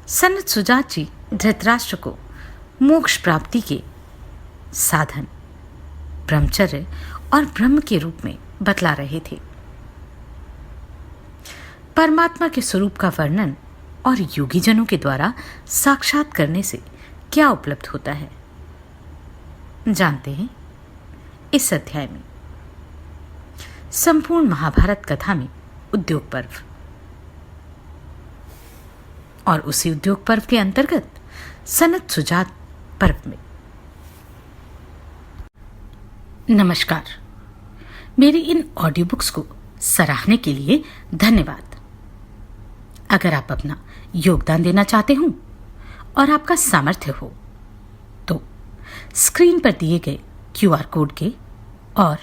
सनत सुजात जी धृतराष्ट्र को मोक्ष प्राप्ति के साधन ब्रह्मचर्य और ब्रह्म के रूप में बतला रहे थे। परमात्मा के स्वरूप का वर्णन और योगी जनों के द्वारा साक्षात करने से क्या उपलब्ध होता है, जानते हैं इस अध्याय में। संपूर्ण महाभारत कथा में उद्योग पर्व और उसी उद्योग पर्व के अंतर्गत सनत सुजात पर्व में। नमस्कार, मेरी इन ऑडियो बुक्स को सराहने के लिए धन्यवाद। अगर आप अपना योगदान देना चाहते हो और आपका सामर्थ्य हो तो स्क्रीन पर दिए गए QR कोड के और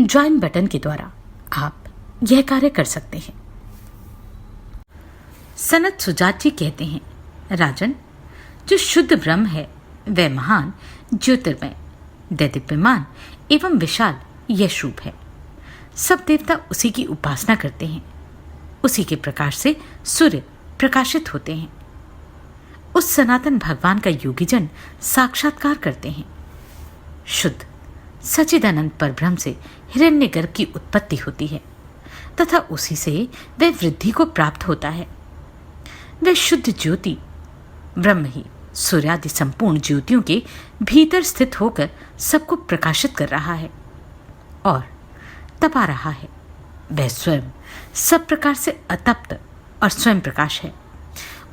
ज्वाइन बटन के द्वारा आप यह कार्य कर सकते हैं। सनत सुजात जी कहते हैं, राजन, जो शुद्ध ब्रह्म है वह महान, ज्योतिर्मय, दैदीप्यमान एवं विशाल यश रूप है। सब देवता उसी की उपासना करते हैं। उसी के प्रकाश से सूर्य प्रकाशित होते हैं। उस सनातन भगवान का योगीजन साक्षात्कार करते हैं। शुद्ध सच्चिदानंद परब्रह्म से हिरण्यगर्भ की उत्पत्ति होती है तथा उसी से वह वृद्धि को प्राप्त होता है। वह शुद्ध ज्योति ब्रह्म ही सूर्यादि संपूर्ण ज्योतियों के भीतर स्थित होकर सबको प्रकाशित कर रहा है और तपा रहा है। वह स्वयं सब प्रकार से अतप्त और स्वयं प्रकाश है।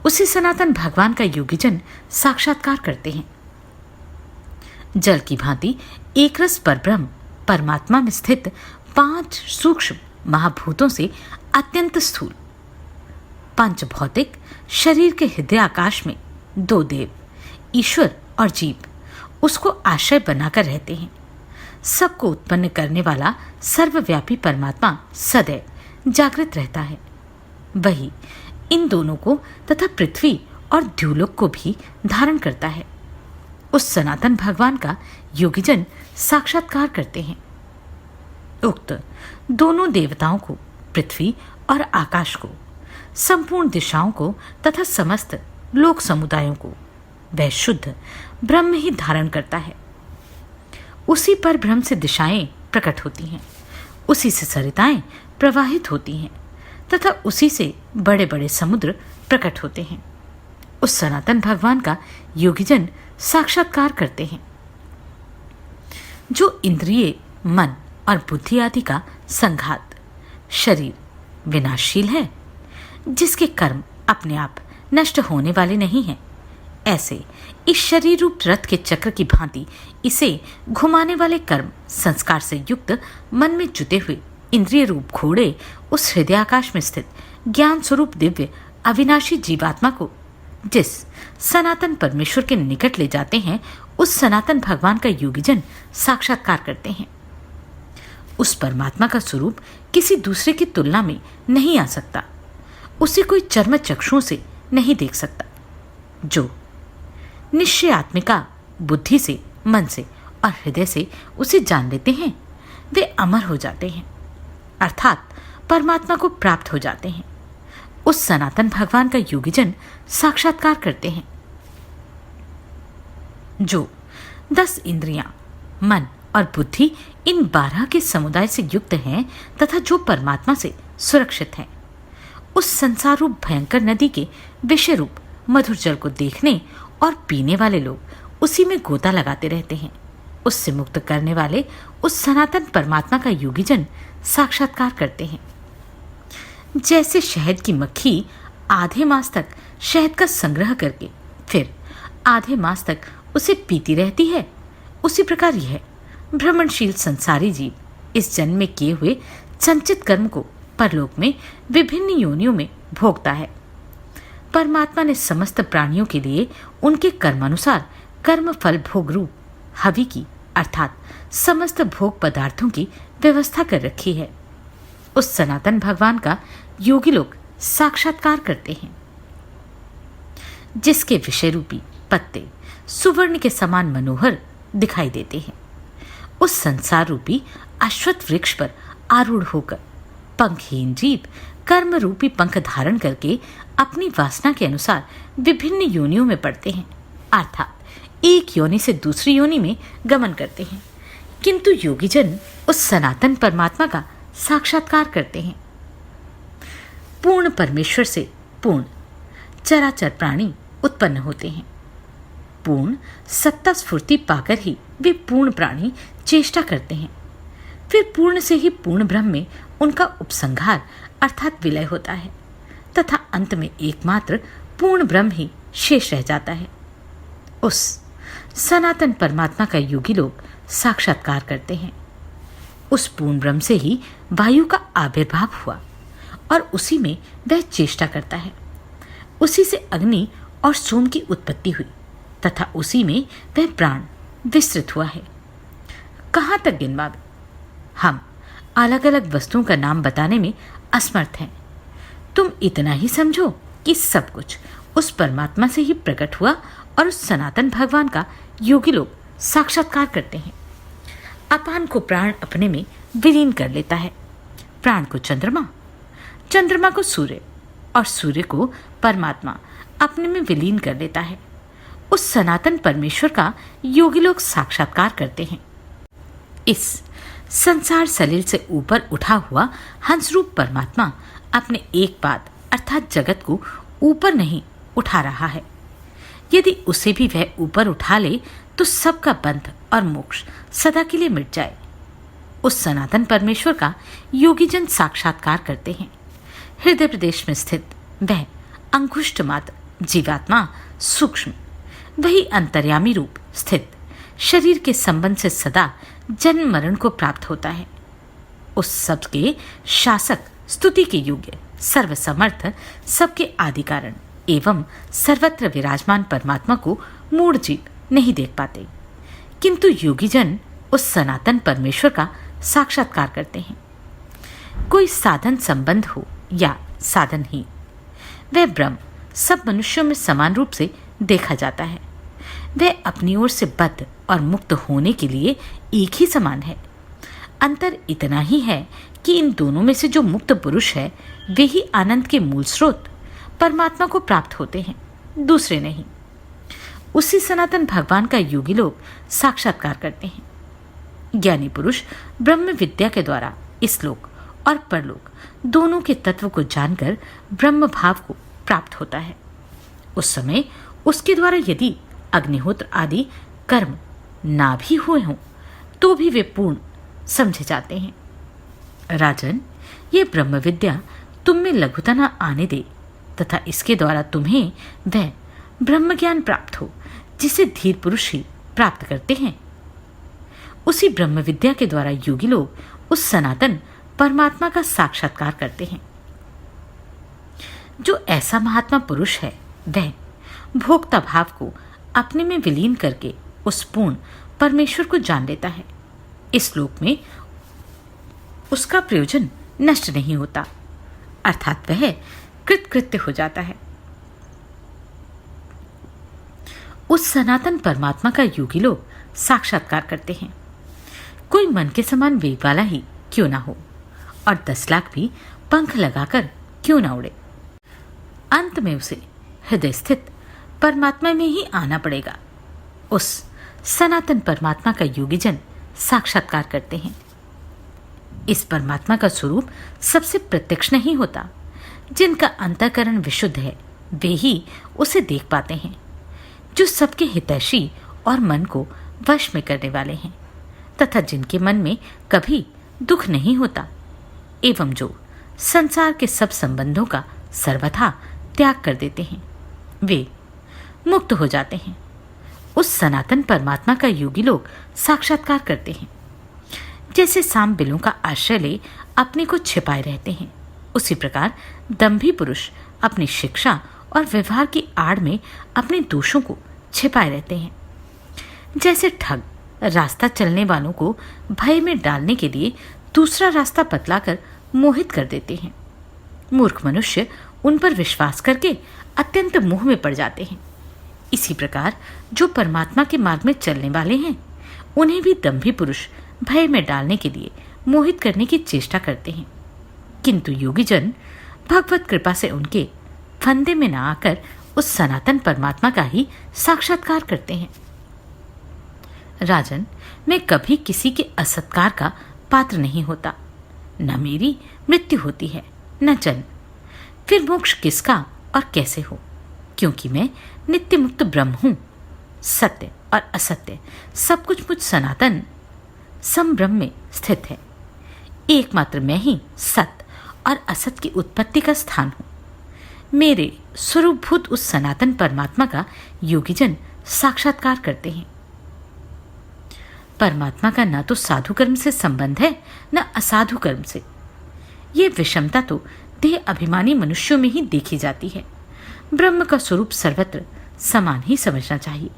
उसी सनातन भगवान का योगीजन साक्षात्कार करते हैं। जल की भांति एकरस परब्रह्म परमात्मा में स्थित 5 सूक्ष्म महाभूतों से अत्यंत स्थूल पंच भौतिक शरीर के हृदय आकाश में 2 देव, ईश्वर और जीव, उसको आश्रय बनाकर रहते हैं। सबको उत्पन्न करने वाला सर्वव्यापी परमात्मा सदैव जागृत रहता है। वही इन दोनों को तथा पृथ्वी और द्युलोक को भी धारण करता है। उस सनातन भगवान का योगीजन साक्षात्कार करते हैं। उक्त दोनों देवताओं को, पृथ्वी और आकाश को, संपूर्ण दिशाओं को तथा समस्त लोक समुदायों को वह शुद्ध ब्रह्म ही धारण करता है। उसी पर ब्रह्म से दिशाएं प्रकट होती हैं, उसी से सरिताएं प्रवाहित होती हैं तथा उसी से बड़े बड़े समुद्र प्रकट होते हैं। उस सनातन भगवान का योगीजन साक्षात्कार करते हैं। जो इंद्रिय, मन और बुद्धि आदि का संघात शरीर विनाशशील है, जिसके कर्म अपने आप नष्ट होने वाले नहीं हैं, ऐसे इस शरीर रूप रथ के चक्र की भांति इसे घुमाने वाले कर्म संस्कार से युक्त मन में जुटे हुए इंद्रिय रूप घोड़े उस हृदयाकाश में स्थित ज्ञान स्वरूप दिव्य अविनाशी जीवात्मा को जिस सनातन परमेश्वर के निकट ले जाते हैं, उस सनातन भगवान का योगीजन साक्षात्कार करते हैं। उस परमात्मा का स्वरूप किसी दूसरे की तुलना में नहीं आ सकता। उसे कोई चर्म चक्षुओं से नहीं देख सकता। जो निश्चय आत्मिका बुद्धि से, मन से और हृदय से उसे जान लेते हैं, वे अमर हो जाते हैं, अर्थात परमात्मा को प्राप्त हो जाते हैं। उस सनातन भगवान का योगीजन साक्षात्कार करते हैं। जो 10 इंद्रियां, मन और बुद्धि इन 12 के समुदाय से युक्त हैं तथा जो परमात्मा से सुरक्षित हैं, उस संसार रूप भयंकर नदी के विषय रूप मधुर जल को देखने और पीने वाले लोग उसी में गोता लगाते रहते हैं। उससे मुक्त करने वाले उस सनातन परमात्मा का योगीजन साक्षात्कार करते हैं। जैसे शहद की मक्खी आधे मास तक शहद का संग्रह करके फिर आधे मास तक उसे पीती रहती है, उसी प्रकार यह भ्रमणशील संसारी जीव इस जन्म में किए हुए संचित कर्म को परलोक में विभिन्न योनियों में भोगता है। परमात्मा ने समस्त प्राणियों के लिए उनके कर्मानुसार कर्म फल भोग रूप हवि की अर्थात समस्त भोग पदार्थों की व्यवस्था कर रखी है। उस सनातन भगवान का योगी लोग साक्षात्कार करते हैं। जिसके विषय रूपी पत्ते सुवर्ण के समान मनोहर दिखाई देते हैं, उस संसार रूपी अश्वत्थ वृक्ष पर आरूढ़ होकर पंखहीन जीव कर्म रूपी पंख धारण करके अपनी वासना के अनुसार विभिन्न योनियों में पड़ते हैं, अर्थात एक योनि से दूसरी योनि में गमन करते हैं। किंतु योगीजन उस सनातन परमात्मा का साक्षात्कार करते हैं। पूर्ण परमेश्वर से पूर्ण चराचर प्राणी उत्पन्न होते हैं। पूर्ण सत्ता स्फूर्ति पाकर ही वे पूर्ण प्राणी चेष्टा करते हैं। फिर पूर्ण से ही पूर्ण ब्रह्म में उनका उपसंहार अर्थात विलय होता है तथा अंत में एकमात्र पूर्ण ब्रह्म ही शेष रह जाता है। उस सनातन परमात्मा का योगी लोग साक्षात्कार करते हैं। उस पूर्ण ब्रह्म से ही वायु का आविर्भाव हुआ और उसी में वह चेष्टा करता है। उसी से अग्नि और सोम की उत्पत्ति हुई तथा उसी में वह प्राण विस्तृत हुआ है। कहाँ तक गिनवावे? हम अलग अलग वस्तुओं का नाम बताने में असमर्थ हैं। तुम इतना ही समझो कि सब कुछ उस परमात्मा से ही प्रकट हुआ और उस सनातन भगवान का योगी लोग साक्षात्कार करते हैं। अपान को प्राण अपने में विलीन कर लेता है, प्राण को चंद्रमा, चंद्रमा को सूर्य और सूर्य को परमात्मा अपने में विलीन कर लेता है। उस सनातन परमेश्वर का योगी लोग साक्षात्कार करते हैं। इस संसार सलिल से ऊपर उठा हुआ हंसरूप परमात्मा अपने एक पाद अर्थात जगत को ऊपर नहीं उठा रहा है। यदि उसे भी वह ऊपर उठा ले तो सबका बंध और मोक्ष सदा के लिए मिट जाए। उस सनातन परमेश्वर का योगीजन साक्षात्कार करते हैं। हृदय प्रदेश में स्थित वह अंकुष्ट मात्र जीवात्मा सूक्ष्म, वही अंतर्यामी रूप स्थित शरीर के संबंध से सदा जन्म मरण को प्राप्त होता है। उस सब के शासक, स्तुति के योग्य, सर्वसमर्थ, सबके आदि कारण एवं सर्वत्र विराजमान परमात्मा को मूढ़ जीव नहीं देख पाते, किंतु योगीजन उस सनातन परमेश्वर का साक्षात्कार करते हैं। कोई साधन संबंध हो या साधन ही, वह ब्रह्म सब मनुष्यों में समान रूप से देखा जाता है। वह अपनी ओर से बद्ध और मुक्त होने के लिए एक ही समान है। अंतर इतना ही है कि इन दोनों में से जो मुक्त पुरुष है वे ही आनंद के मूल स्रोत परमात्मा को प्राप्त होते हैं, दूसरे नहीं। उसी सनातन भगवान का योगी लोग साक्षात्कार करते हैं। ज्ञानी पुरुष ब्रह्म विद्या के द्वारा इस लोक और परलोक दोनों के तत्व को जानकर ब्रह्म भाव को प्राप्त होता है। उस समय उसके द्वारा यदि अग्निहोत्र आदि कर्म ना भी हुए हों तो भी वे पूर्ण समझे जाते हैं। राजन, ये ब्रह्म विद्या तुम में लघुता न आने दे तथा इसके द्वारा तुम्हें वह ब्रह्म ज्ञान प्राप्त हो जिसे धीर पुरुष ही प्राप्त करते हैं। उसी ब्रह्म विद्या के द्वारा योगी लोग उस सनातन परमात्मा का साक्षात्कार करते हैं। जो ऐसा महात्मा पुरुष है वह भोक्ता भाव को अपने में विलीन करके उस पूर्ण परमेश्वर को जान लेता है। इस श्लोक में उसका प्रयोजन नष्ट नहीं होता, अर्थात वह कृतकृत्य हो जाता है। उस सनातन परमात्मा का योगी लोग साक्षात्कार करते हैं। कोई मन के समान वेग वाला ही क्यों ना हो और 10 लाख भी पंख लगाकर क्यों ना उड़े, अंत में उसे हृदय स्थित परमात्मा में ही आना पड़ेगा। उस सनातन परमात्मा का योगीजन साक्षात्कार करते हैं। इस परमात्मा का स्वरूप सबसे प्रत्यक्ष नहीं होता। जिनका अंतःकरण विशुद्ध है वे ही उसे देख पाते हैं, जो सबके हितैषी और मन को वश में करने वाले हैं तथा जिनके मन में कभी दुख नहीं होता एवं जो संसार के सब संबंधों का सर्वथा त्याग कर देते हैं, वे मुक्त हो जाते हैं। उस सनातन परमात्मा का योगी लोग साक्षात्कार करते हैं। जैसे सांप बिलों का आश्रय ले अपने को छिपाए रहते हैं, उसी प्रकार दंभी पुरुष अपनी शिक्षा और व्यवहार की आड़ में अपने दोषों को छिपाए रहते हैं। जैसे ठग रास्ता चलने वालों को भय में डालने के लिए दूसरा रास्ता बतलाकर मोहित कर देते हैं, मूर्ख मनुष्य उन पर विश्वास करके अत्यंत मोह में पड़ जाते हैं। इसी प्रकार जो परमात्मा के मार्ग में चलने वाले हैं उन्हें भी दंभी पुरुष भय में डालने के लिए मोहित करने की चेष्टा करते हैं, किंतु योगीजन भगवत कृपा से उनके फंदे में न आकर उस सनातन परमात्मा का ही साक्षात्कार करते हैं। राजन, मैं कभी किसी के असत्कार का पात्र नहीं होता। न मेरी मृत्यु होती है, न जन्म। फिर मोक्ष किसका और कैसे हो? क्योंकि मैं नित्य मुक्त ब्रह्म हूं। सत्य और असत्य सब कुछ मुझ सनातन समब्रह्म में स्थित है। एकमात्र मैं ही सत्य और असत की उत्पत्ति का स्थान हूं। मेरे स्वरूपभूत उस सनातन परमात्मा का योगीजन साक्षात्कार करते हैं। परमात्मा का न तो साधु कर्म से संबंध है, न असाधु कर्म से। ये विषमता तो देह अभिमानी मनुष्यों में ही देखी जाती है। ब्रह्म का स्वरूप सर्वत्र समान ही समझना चाहिए।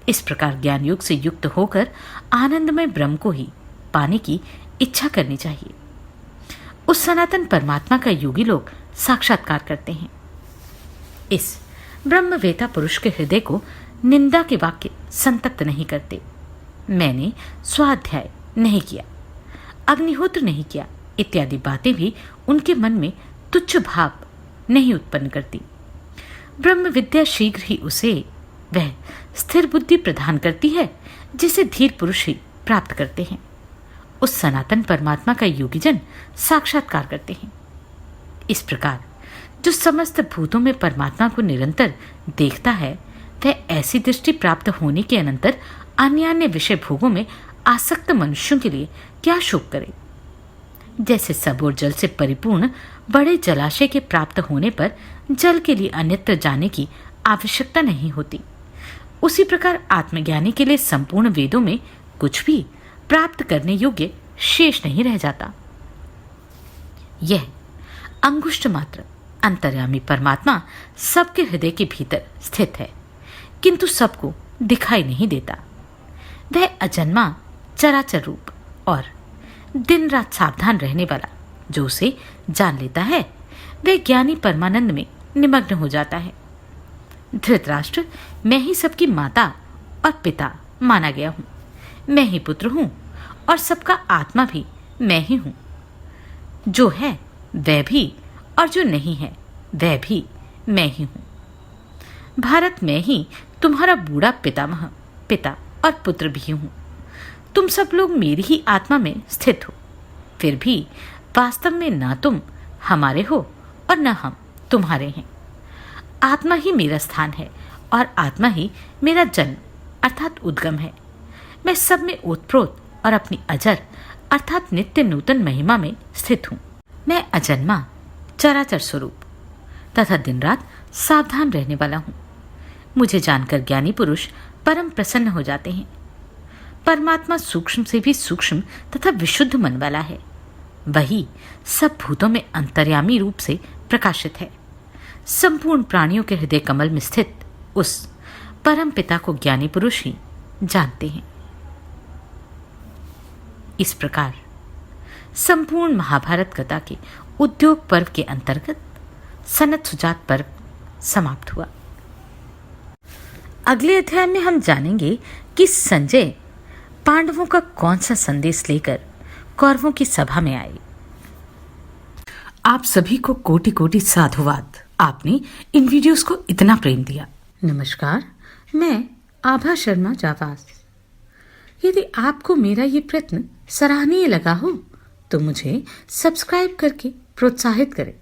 इस प्रकार ज्ञान योग से युक्त होकर आनंदमय ब्रह्म को ही पाने की इच्छा करनी चाहिए। उस सनातन परमात्मा का योगी लोग साक्षात्कार करते हैं। इस ब्रह्मवेता पुरुष के हृदय को निंदा के वाक्य संतप्त नहीं करते। मैंने स्वाध्याय नहीं किया, अग्निहोत्र नहीं किया इत्यादि बातें भी उनके मन में तुच्छ भाव नहीं उत्पन्न करती। ब्रह्म विद्या शीघ्र ही उसे वह स्थिर बुद्धि प्रदान करती है जिसे धीर पुरुष ही प्राप्त करते हैं। उस सनातन परमात्मा का योगीजन साक्षात्कार करते हैं। इस प्रकार जो समस्त भूतों में परमात्मा को निरंतर देखता है, वह ऐसी दृष्टि प्राप्त होने के अनंतर अन्य अन्य विषय भोगों में आसक्त मनुष्यों के लिए क्या शोक करे। जैसे सबोर जल से परिपूर्ण बड़े जलाशय के प्राप्त होने पर जल के लिए अन्यत्र जाने की आवश्यकता नहीं होती, उसी प्रकार आत्मज्ञानी के लिए संपूर्ण वेदों में कुछ भी प्राप्त करने योग्य शेष नहीं रह जाता। यह अंगुष्ठ मात्र अंतर्यामी परमात्मा सबके हृदय के भीतर स्थित है, किंतु सबको दिखाई नहीं देता। वह अजन्मा चराचर रूप और दिन रात सावधान रहने वाला जो उसे जान लेता है, वह ज्ञानी परमानंद में निमग्न हो जाता है। धृतराष्ट्र, मैं ही सबकी माता और पिता माना गया हूं। मैं ही पुत्र हूं और सबका आत्मा भी मैं ही हूं। जो है वह भी और जो नहीं है वह भी मैं ही हूं। भारत, मैं ही तुम्हारा बूढ़ा पितामह, पिता और पुत्र भी हूं। तुम सब लोग मेरी ही आत्मा में स्थित हो, फिर भी वास्तव में ना तुम हमारे हो और न हम तुम्हारे हैं। आत्मा ही मेरा स्थान है और आत्मा ही मेरा जन्म अर्थात उद्गम है। मैं सब में ओतप्रोत और अपनी अजर अर्थात नित्य नूतन महिमा में स्थित हूं। मैं अजन्मा चराचर स्वरूप तथा दिन रात सावधान रहने वाला हूं। मुझे जानकर ज्ञानी पुरुष परम प्रसन्न हो जाते हैं। परमात्मा सूक्ष्म से भी सूक्ष्म तथा विशुद्ध मन वाला है। वही सब भूतों में अंतर्यामी रूप से प्रकाशित है। संपूर्ण प्राणियों के हृदय कमल में स्थित उस परम पिता को ज्ञानी पुरुष ही जानते हैं। इस प्रकार संपूर्ण महाभारत कथा के उद्योग पर्व के अंतर्गत सनत सुजात पर्व समाप्त हुआ। अगले अध्याय में हम जानेंगे कि संजय पांडवों का कौन सा संदेश लेकर कौरवों की सभा में आए। आप सभी को कोटि कोटि साधुवाद। आपने इन वीडियोस को इतना प्रेम दिया। नमस्कार, मैं आभा शर्मा जावास। यदि आपको मेरा ये प्रयत्न सराहनीय लगा हो तो मुझे सब्सक्राइब करके प्रोत्साहित करें।